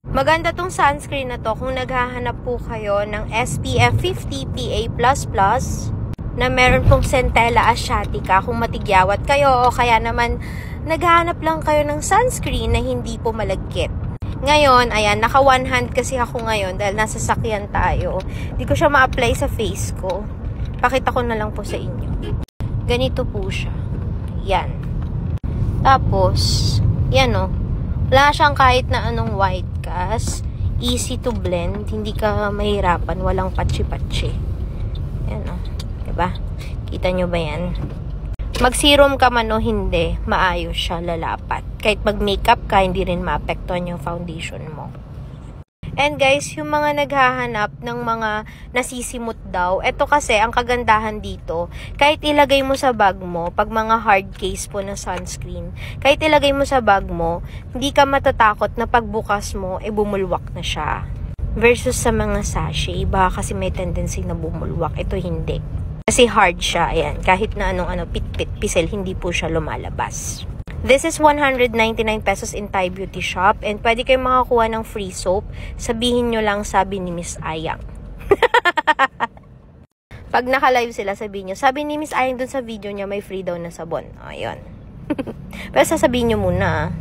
Maganda tong sunscreen na to kung naghahanap po kayo ng SPF 50 PA++ na meron pong centella asiatica kung matigyawat kayo o kaya naman naghahanap lang kayo ng sunscreen na hindi po malagkit. Ngayon, ayan, naka one hand kasi ako ngayon dahil nasa sakyan tayo. Hindi ko siya ma-apply sa face ko. Pakita ko na lang po sa inyo. Ganito po siya. Yan. Tapos, yan o. Wala siyang kahit na anong white cast. Easy to blend. Hindi ka mahirapan. Walang patsi-patsi. Yan o. Diba? Kita nyo ba yan? Mag-serum ka man o hindi, maayos siya, lalapat. Kahit mag-makeup ka, hindi rin maapektuhan yung foundation mo. And guys, yung mga naghahanap ng mga nasisimot daw, eto kasi, ang kagandahan dito, kahit ilagay mo sa bag mo, pag mga hard case po na sunscreen, kahit ilagay mo sa bag mo, hindi ka matatakot na pagbukas mo, bumulwak na siya. Versus sa mga sachet, baka kasi may tendency na bumulwak. Ito hindi. Kasi hard siya, ayan. Kahit na anong pit-pit, pisel, hindi po siya lumalabas. This is 199 pesos in Thai Beauty Shop and pwede kayong makakuha ng free soap. Sabihin nyo lang, sabi ni Miss Ayang. Pag naka-live sila, sabihin nyo, sabi ni Miss Ayang dun sa video niya, may free daw na sabon. Ayun. Pero sasabihin nyo muna,